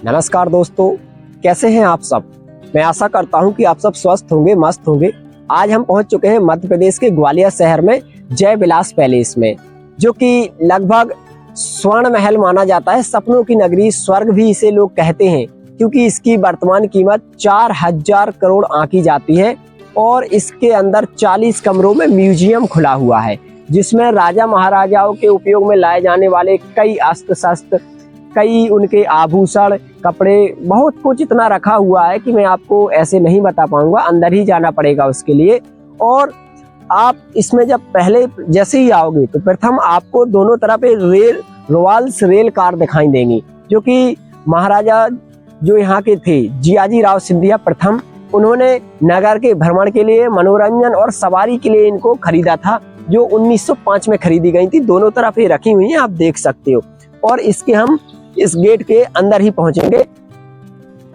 नमस्कार दोस्तों, कैसे हैं आप सब। मैं आशा करता हूं कि आप सब स्वस्थ होंगे, मस्त होंगे। आज हम पहुंच चुके हैं मध्य प्रदेश के ग्वालियर शहर में जय विलास पैलेस में, जो कि लगभग स्वर्ण महल माना जाता है। सपनों की नगरी, स्वर्ग भी इसे लोग कहते हैं, क्योंकि इसकी वर्तमान कीमत 4000 करोड़ आंकी जाती है। और इसके अंदर 40 कमरों में म्यूजियम खुला हुआ है, जिसमें राजा महाराजाओं के उपयोग में लाए जाने वाले कई अस्त्र शस्त्र, कई उनके आभूषण, कपड़े, बहुत कुछ इतना रखा हुआ है कि मैं आपको ऐसे नहीं बता पाऊंगा। अंदर ही जाना पड़ेगा उसके लिए। और आप इसमें जब पहले जैसे ही आओगे तो प्रथम आपको दोनों तरफ रॉयल्स रेल कार दिखाई देंगी, जो कि महाराजा जो यहाँ के थे जियाजी राव सिंधिया प्रथम, उन्होंने नगर के भ्रमण के लिए, मनोरंजन और सवारी के लिए इनको खरीदा था, जो 1905 में खरीदी गई थी। दोनों तरफ ये रखी हुई हैं, आप देख सकते हो। और इसके हम इस गेट के अंदर ही पहुंचेंगे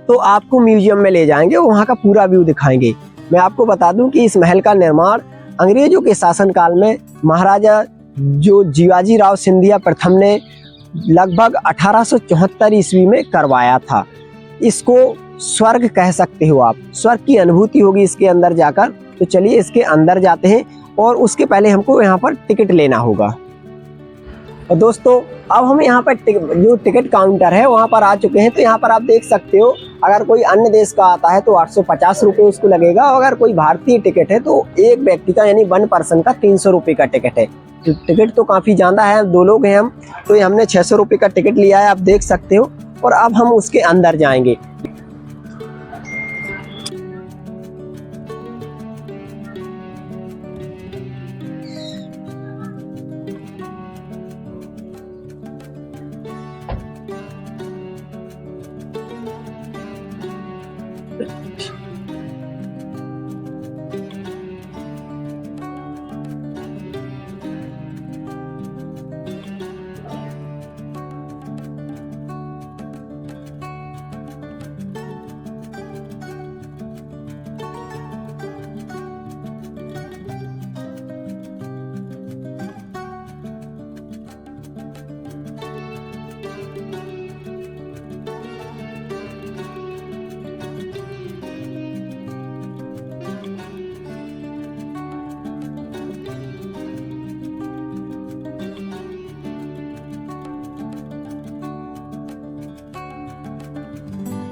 तो आपको म्यूजियम में ले जाएंगे, वहां का पूरा व्यू दिखाएंगे। मैं आपको बता दूं कि इस महल का निर्माण अंग्रेजों के शासनकाल में महाराजा जो जियाजी राव सिंधिया प्रथम ने लगभग 1874 ईस्वी में करवाया था। इसको स्वर्ग कह सकते हो आप, स्वर्ग की अनुभूति होगी इसके अंदर जाकर। तो चलिए इसके अंदर जाते हैं, और उसके पहले हमको यहाँ पर टिकट लेना होगा। और दोस्तों, अब हम यहाँ पर जो टिकट काउंटर है वहाँ पर आ चुके हैं। तो यहाँ पर आप देख सकते हो, अगर कोई अन्य देश का आता है तो 850 रुपये उसको लगेगा। और अगर कोई भारतीय टिकट है तो एक व्यक्ति का, यानी 1 पर्सन का 300 रुपये का टिकट है। तो टिकट तो काफ़ी ज़्यादा है, 2 लोग हैं हम, तो हमने 600 रुपये का टिकट लिया है, आप देख सकते हो। और अब हम उसके अंदर जाएंगे।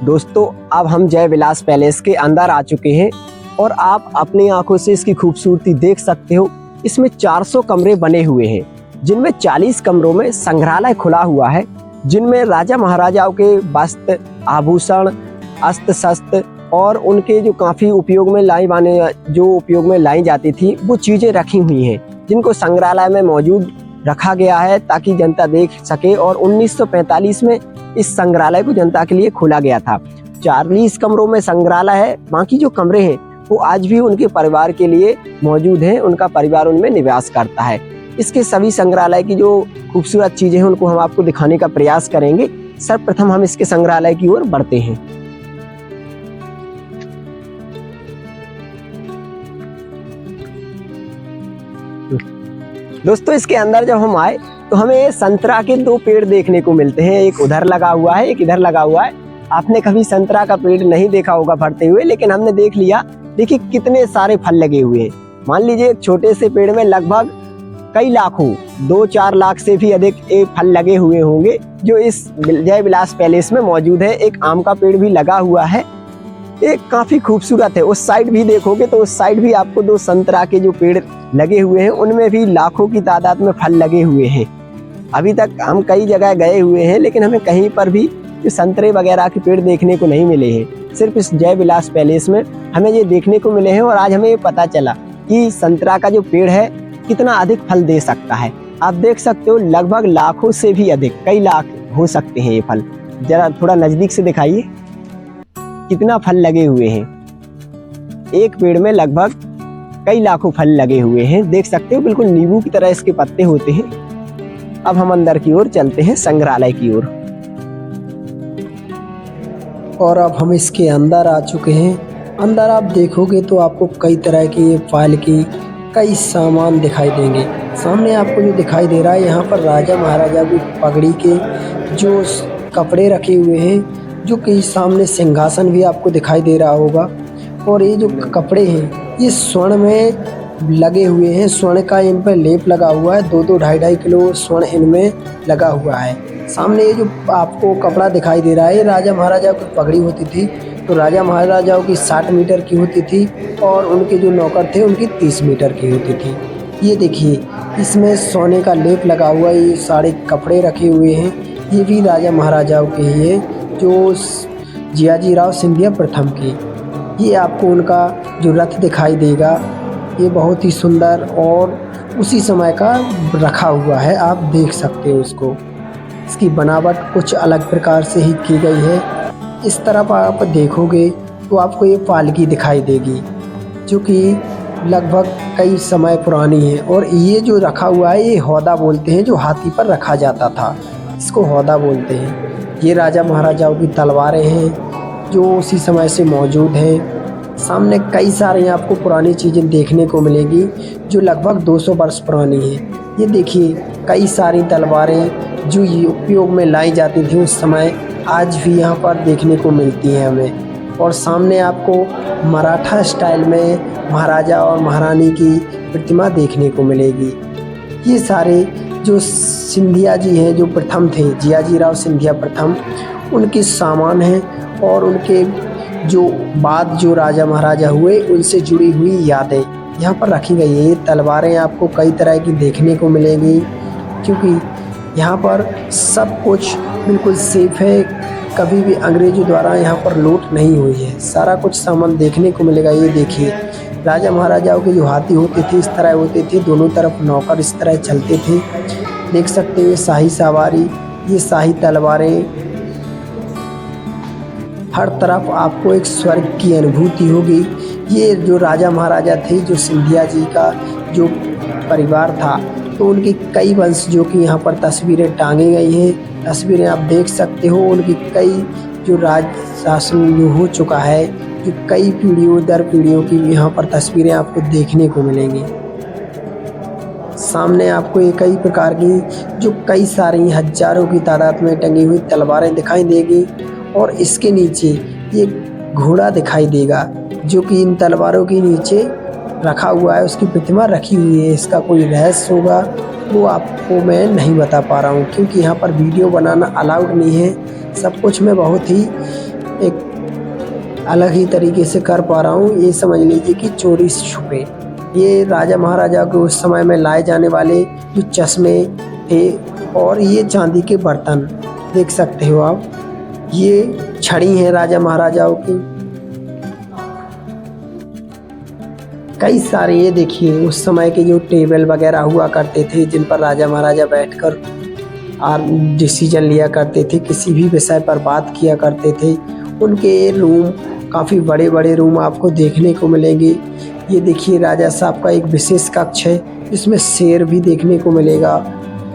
दोस्तों, अब हम जय विलास पैलेस के अंदर आ चुके हैं, और आप अपनी आंखों से इसकी खूबसूरती देख सकते हो। इसमें 400 कमरे बने हुए हैं, जिनमें 40 कमरों में संग्रहालय खुला हुआ है, जिनमें राजा महाराजाओं के वस्त्र, आभूषण, अस्त्र शस्त्र और उनके जो काफ़ी उपयोग में लाई जाती थी वो चीज़ें रखी हुई हैं, जिनको संग्रहालय में मौजूद रखा गया है ताकि जनता देख सके। और 1945 में इस संग्रहालय को जनता के लिए खोला गया था। 40 कमरों में संग्रहालय है, बाकी जो कमरे हैं वो आज भी उनके परिवार के लिए मौजूद हैं, उनका परिवार उनमें निवास करता है। इसके सभी संग्रहालय की जो खूबसूरत चीज़ें हैं उनको हम आपको दिखाने का प्रयास करेंगे। सर्वप्रथम हम इसके संग्रहालय की ओर बढ़ते हैं। दोस्तों, इसके अंदर जब हम आए तो हमें संतरा के 2 पेड़ देखने को मिलते हैं। एक उधर लगा हुआ है, एक इधर लगा हुआ है। आपने कभी संतरा का पेड़ नहीं देखा होगा फलते हुए, लेकिन हमने देख लिया। देखिए कितने सारे फल लगे हुए हैं। मान लीजिए एक छोटे से पेड़ में लगभग कई लाखों, 2-4 लाख से भी अधिक फल लगे हुए होंगे, जो इस जय विलास पैलेस में मौजूद है। एक आम का पेड़ भी लगा हुआ है, एक काफी खूबसूरत है। उस साइड भी देखोगे तो उस साइड भी आपको 2 संतरा के जो पेड़ लगे हुए हैं, उनमें भी लाखों की तादाद में फल लगे हुए हैं। अभी तक हम कई जगह गए हुए हैं, लेकिन हमें कहीं पर भी संतरे वगैरह के पेड़ देखने को नहीं मिले हैं। सिर्फ इस जय विलास पैलेस में हमें ये देखने को मिले हैं। और आज हमें ये पता चला कि संतरा का जो पेड़ है कितना अधिक फल दे सकता है। आप देख सकते हो, लगभग लाखों से भी अधिक, कई लाख हो सकते हैं ये फल। जरा थोड़ा नजदीक से दिखाइए कितना फल लगे हुए हैं। एक पेड़ में लगभग कई लाखों फल लगे हुए हैं, देख सकते हो, बिल्कुल नींबू की तरह इसके पत्ते होते हैं। अब हम अंदर की ओर चलते हैं, संग्रहालय की ओर। और अब हम इसके अंदर आ चुके हैं। अंदर आप देखोगे तो आपको कई तरह की फाइल की कई सामान दिखाई देंगे। सामने आपको जो दिखाई दे रहा है, यहाँ पर राजा महाराजा की पगड़ी के जो कपड़े रखे हुए हैं, जो कि सामने सिंहासन भी आपको दिखाई दे रहा होगा। और ये जो कपड़े हैं ये स्वर्ण में लगे हुए हैं, स्वर्ण का इन पर लेप लगा हुआ है, 2-2 2.5 किलो स्वर्ण इनमें लगा हुआ है। सामने ये जो आपको कपड़ा दिखाई दे रहा है, ये राजा महाराजा की पगड़ी होती थी। तो राजा महाराजाओं की 60 मीटर की होती थी और उनके जो नौकर थे उनकी 30 मीटर की होती थी। ये देखिए इसमें सोने का लेप लगा हुआ है, ये सारे कपड़े रखे हुए हैं, ये भी राजा महाराजाओं के ही है, जो जियाजीराव सिंधिया प्रथम की। ये आपको उनका जो रथ दिखाई देगा ये बहुत ही सुंदर और उसी समय का रखा हुआ है, आप देख सकते हो इसको। इसकी बनावट कुछ अलग प्रकार से ही की गई है। इस तरफ आप देखोगे तो आपको ये पालकी दिखाई देगी जो कि लगभग कई समय पुरानी है। और ये जो रखा हुआ है ये हौदा बोलते हैं, जो हाथी पर रखा जाता था, इसको हौदा बोलते हैं। ये राजा महाराजाओं की तलवारें हैं जो उसी समय से मौजूद हैं। सामने कई सारी आपको पुरानी चीज़ें देखने को मिलेगी जो लगभग 200 वर्ष पुरानी हैं। ये देखिए कई सारी तलवारें जो ये उपयोग में लाई जाती थी उस समय, आज भी यहाँ पर देखने को मिलती हैं हमें। और सामने आपको मराठा स्टाइल में महाराजा और महारानी की प्रतिमा देखने को मिलेगी। ये सारे जो सिंधिया जी हैं, जो प्रथम थे, जियाजीराव सिंधिया प्रथम, उनके सामान हैं और उनके जो बाद जो राजा महाराजा हुए उनसे जुड़ी हुई यादें यहाँ पर रखी गई है। ये तलवारें आपको कई तरह की देखने को मिलेंगी क्योंकि यहाँ पर सब कुछ बिल्कुल सेफ है, कभी भी अंग्रेजों द्वारा यहाँ पर लूट नहीं हुई है, सारा कुछ सामान देखने को मिलेगा। ये देखिए राजा महाराजाओं के जो हाथी होते थे इस तरह होते थे, दोनों तरफ नौकर इस तरह चलते थे, देख सकते हैं। शाही सवारी, ये शाही तलवारें, हर तरफ आपको एक स्वर्ग की अनुभूति होगी। ये जो राजा महाराजा थे, जो सिंधिया जी का जो परिवार था, तो उनकी कई वंश जो कि यहाँ पर तस्वीरें टांगी गई हैं, तस्वीरें आप देख सकते हो। उनकी कई जो राज शासन जो हो चुका है, जो कई पीढ़ियों दर पीढ़ियों की यहाँ पर तस्वीरें आपको देखने को मिलेंगी। सामने आपको ये कई प्रकार की जो कई सारी हजारों की तादाद में टंगी हुई तलवारें दिखाई देगी। और इसके नीचे ये घोड़ा दिखाई देगा जो कि इन तलवारों के नीचे रखा हुआ है, उसकी प्रतिमा रखी हुई है। इसका कोई रहस्य होगा वो आपको मैं नहीं बता पा रहा हूँ क्योंकि यहाँ पर वीडियो बनाना अलाउड नहीं है। सब कुछ मैं बहुत ही एक अलग ही तरीके से कर पा रहा हूँ, ये समझ लीजिए कि चोरी से छुपे। ये राजा महाराजा को उस समय में लाए जाने वाले जो चश्मे थे और ये चांदी के बर्तन देख सकते हो आप। ये छड़ी है राजा महाराजाओं की। कई सारे ये देखिए उस समय के जो टेबल वगैरह हुआ करते थे जिन पर राजा महाराजा बैठकर डिसीजन लिया करते थे, किसी भी विषय पर बात किया करते थे। उनके रूम काफ़ी बड़े बड़े रूम आपको देखने को मिलेंगे। ये देखिए राजा साहब का एक विशेष कक्ष है जिसमें शेर भी देखने को मिलेगा।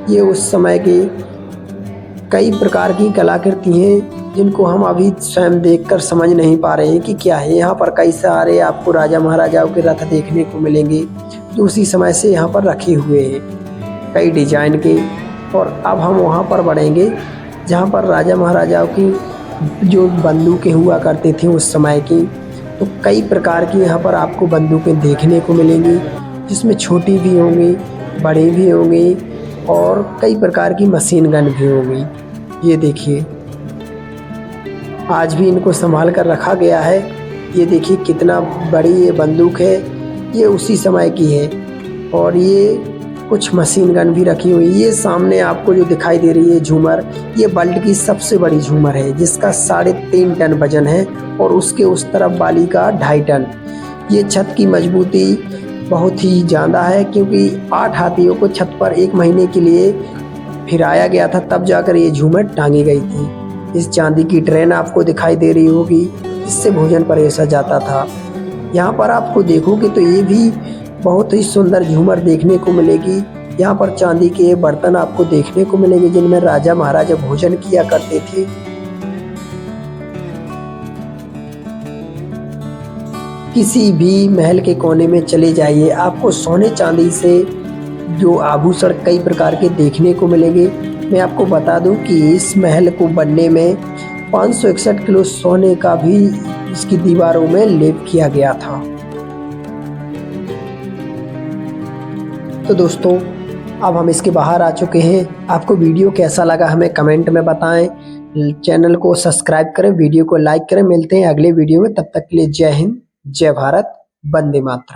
ये उस समय के कई प्रकार की कलाकृति हैं जिनको हम अभी स्वयं देखकर समझ नहीं पा रहे हैं कि क्या है। यहाँ पर कई सारे आपको राजा महाराजाओं के रथ देखने को मिलेंगे जो उसी समय से यहाँ पर रखे हुए हैं कई डिजाइन के। और अब हम वहाँ पर बढ़ेंगे जहाँ पर राजा महाराजाओं की जो बंदूकें हुआ करती थी उस समय की। तो कई प्रकार की यहाँ पर आपको बंदूकें देखने को मिलेंगी जिसमें छोटी भी होंगी, बड़ी भी होंगी और कई प्रकार की मशीन गन भी होंगी। ये देखिए आज भी इनको संभाल कर रखा गया है। ये देखिए कितना बड़ी ये बंदूक है, ये उसी समय की है। और ये कुछ मशीन गन भी रखी हुई। ये सामने आपको जो दिखाई दे रही है झूमर, ये वर्ल्ड की सबसे बड़ी झूमर है जिसका 3.5 टन वजन है और उसके उस तरफ वाली का 2.5 टन। ये छत की मजबूती बहुत ही ज़्यादा है क्योंकि 8 हाथियों को छत पर 1 महीने के लिए फिराया गया था, तब जाकर ये झूमर टांगी गई थी। इस चांदी की ट्रेन आपको दिखाई दे रही होगी, इससे भोजन परोसा जाता था। यहाँ पर आपको देखोगे तो ये भी बहुत ही सुंदर झूमर देखने को मिलेगी। यहाँ पर चांदी के बर्तन आपको देखने को मिलेंगे जिनमें राजा महाराजा भोजन किया करते थे। किसी भी महल के कोने में चले जाइए, आपको सोने चांदी से जो आभूषण कई प्रकार के देखने को मिलेंगे। मैं आपको बता दूं कि इस महल को बनने में 561 किलो सोने का भी इसकी दीवारों में लेप किया गया था। तो दोस्तों अब हम इसके बाहर आ चुके हैं। आपको वीडियो कैसा लगा हमें कमेंट में बताएं। चैनल को सब्सक्राइब करें, वीडियो को लाइक करें। मिलते हैं अगले वीडियो में, तब तक के लिए जय हिंद, जय भारत, वंदे मातरम।